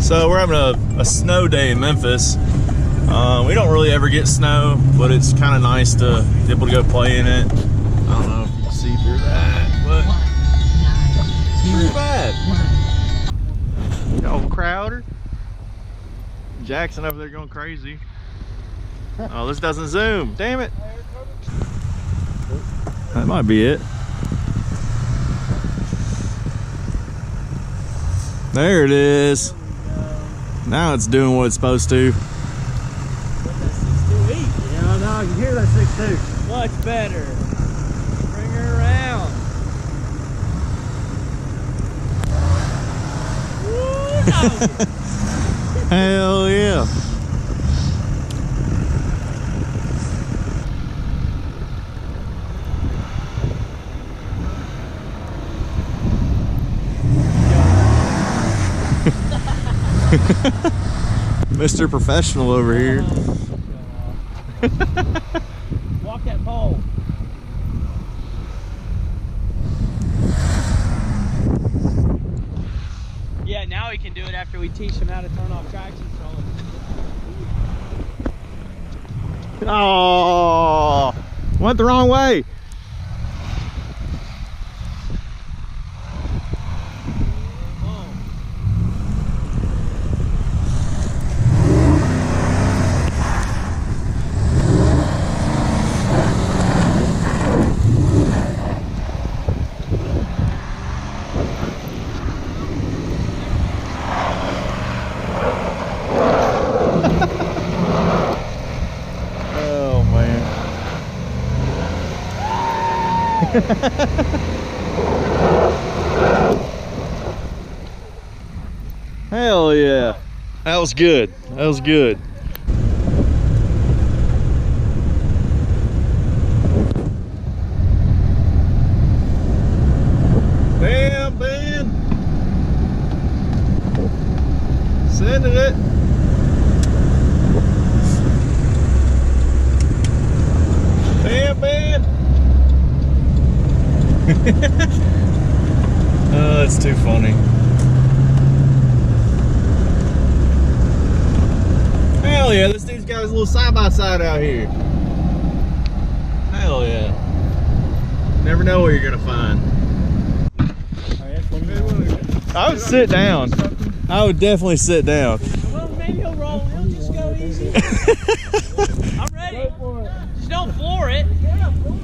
So we're having a snow day in Memphis. We don't really ever get snow, but it's kind of nice to be able to go play in it. I don't know if you can see through that, but it's pretty bad. Old Crowder. Jackson over there going crazy. Oh, this doesn't zoom. Damn it. That might be it. There it is. Now it's doing what it's supposed to. Yeah, no, I can hear that 6.2. Much better. Bring her around. Woo, Hell yeah. Mr. Professional over here. Walk that pole. Yeah, now we can do it after we teach them how to turn off traction control. Oh, went the wrong way. Hell yeah. That was good. That was good. Damn, Ben. Sending it. Damn, Ben. Oh, that's too funny. Hell yeah, this dude's got his little side-by-side out here. Hell yeah. Never know what you're gonna find. I would sit down. I would definitely sit down. Well, maybe he'll roll. He'll just go easy. I'm ready. Just don't floor it.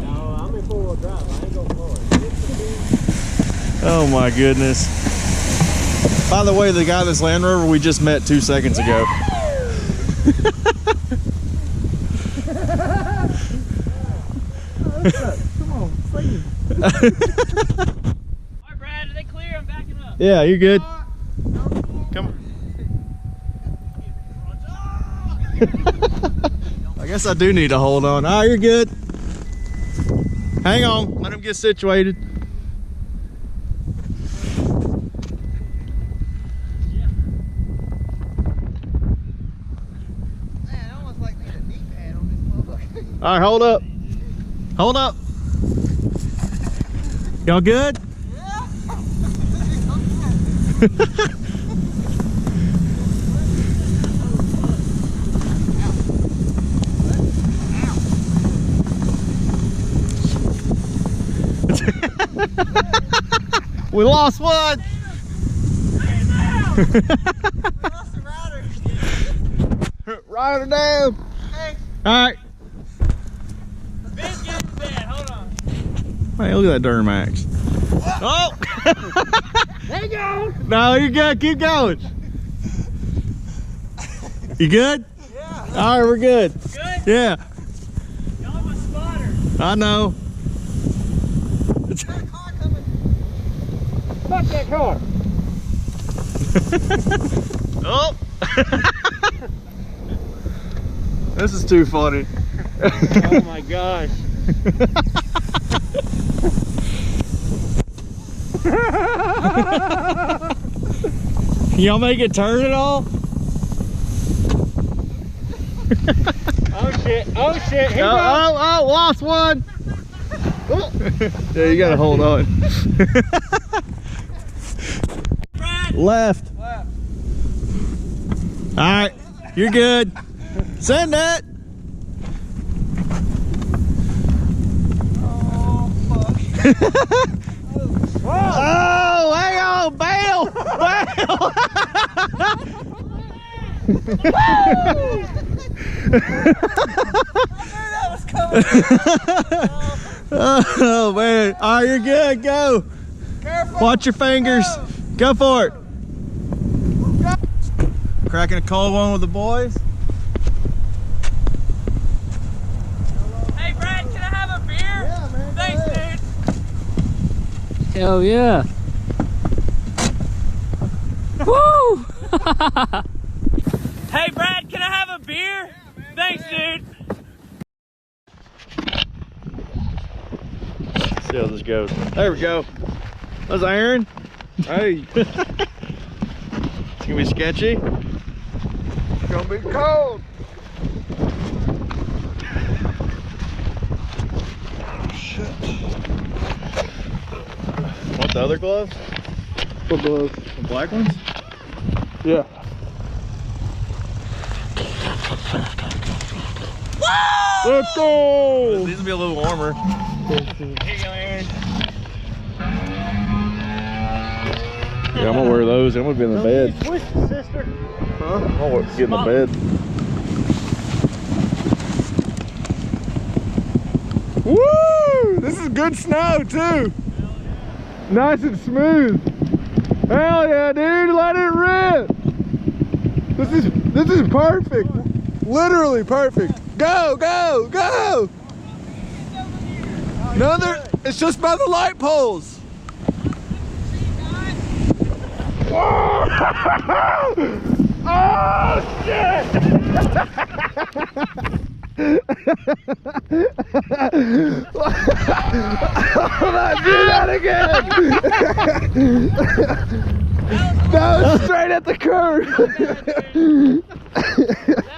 No, I'm in four-wheel drive. I ain't gonna floor it. Oh my goodness. By the way, the guy in this Land Rover we just met 2 seconds ago. Come on, please. Alright, Brad, are they clear? I'm backing up. Yeah, you're good. Come on. I guess I do need to hold on. Ah, you're good. Hang on, let him get situated. All right, hold up. Hold up. Y'all good? Yeah. We lost one. We lost the rider. Rider down. Hey. All right. Ben's getting bad. Hold on. Hey, look at that Duramax. Oh! There you go. No, you're good. Keep going. You good? Yeah. All right, we're good. Good? Yeah. Y'all my spotter. I know. There's a car coming. Fuck that car. Oh! This is too funny. Oh my gosh. Can y'all make it turn at all? Oh shit, oh shit. Here Oh, lost one. Oh. Yeah, you gotta hold on. Brad. Left. Left. right, you're good. Send it. Oh, hang on, bail, bail. Oh man, all right, you're good, go. Careful. Watch your fingers. Go for it. Cracking a cold one with the boys. Hey Brad, can I have a beer? Yeah, man. Thanks, dude. Hell yeah. Woo! Hey Brad, can I have a beer? Thanks, dude. See how this goes. There we go. That's Aaron. Hey. It's gonna be sketchy. It's gonna be cold. Oh, shit. Want the other gloves? What gloves? The black ones? Yeah. Let's go! These will be a little warmer. Here you go, Aaron. Yeah, I'm gonna wear those. I'm gonna be in the bed. Twisted, sister. Huh? I'm gonna get in the bed. Woo! This is good snow too. Nice and smooth. Hell yeah, dude! Let it rip. This is perfect. Literally perfect. Go, go, go! Another. It's just by the light poles. Oh shit! Hold on, do that again! That was straight at the curve! That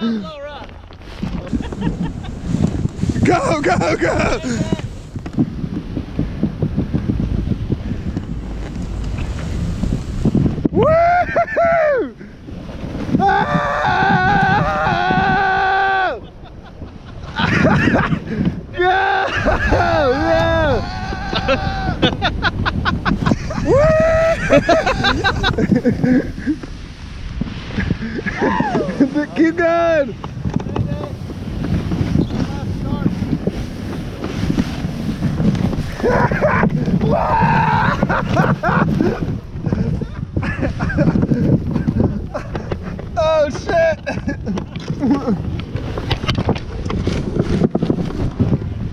was a little rough. Go, go, go! Woo! Ah! Yeah! Yeah! Keep going! Oh shit!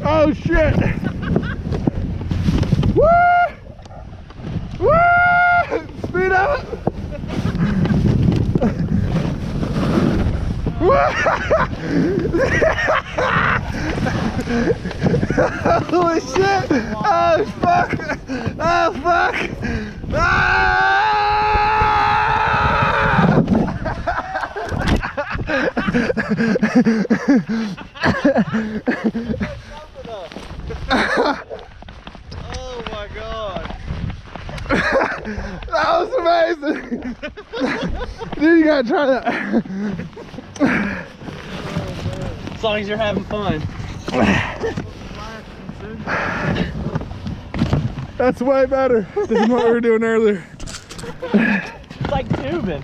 Oh shit! Woo! Woo! Speed up! Holy shit! Oh fuck! Oh fuck! Ah! Oh my god. That was amazing! Dude, you gotta try that. As long as you're having fun. That's way better than what we were doing earlier. It's like tubing.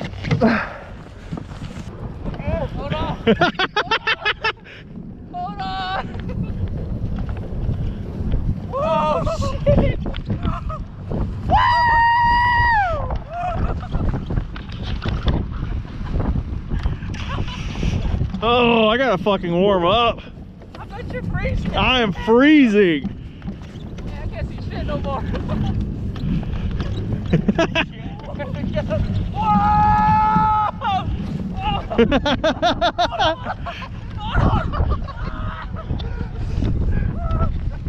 Hold on. Hold on. Whoa, shit. Oh, I gotta fucking warm up. I bet you're freezing. I am freezing. Yeah, I guess you shit no more.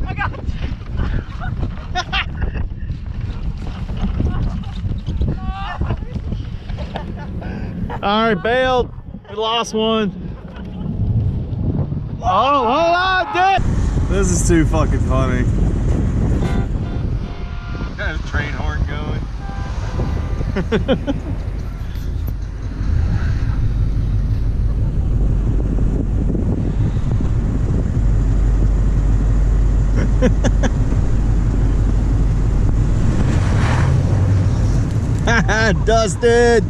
I got you. All right, bailed. We lost one. Oh, hold on, dude. This is too fucking funny. Got his train horn going. Dusted.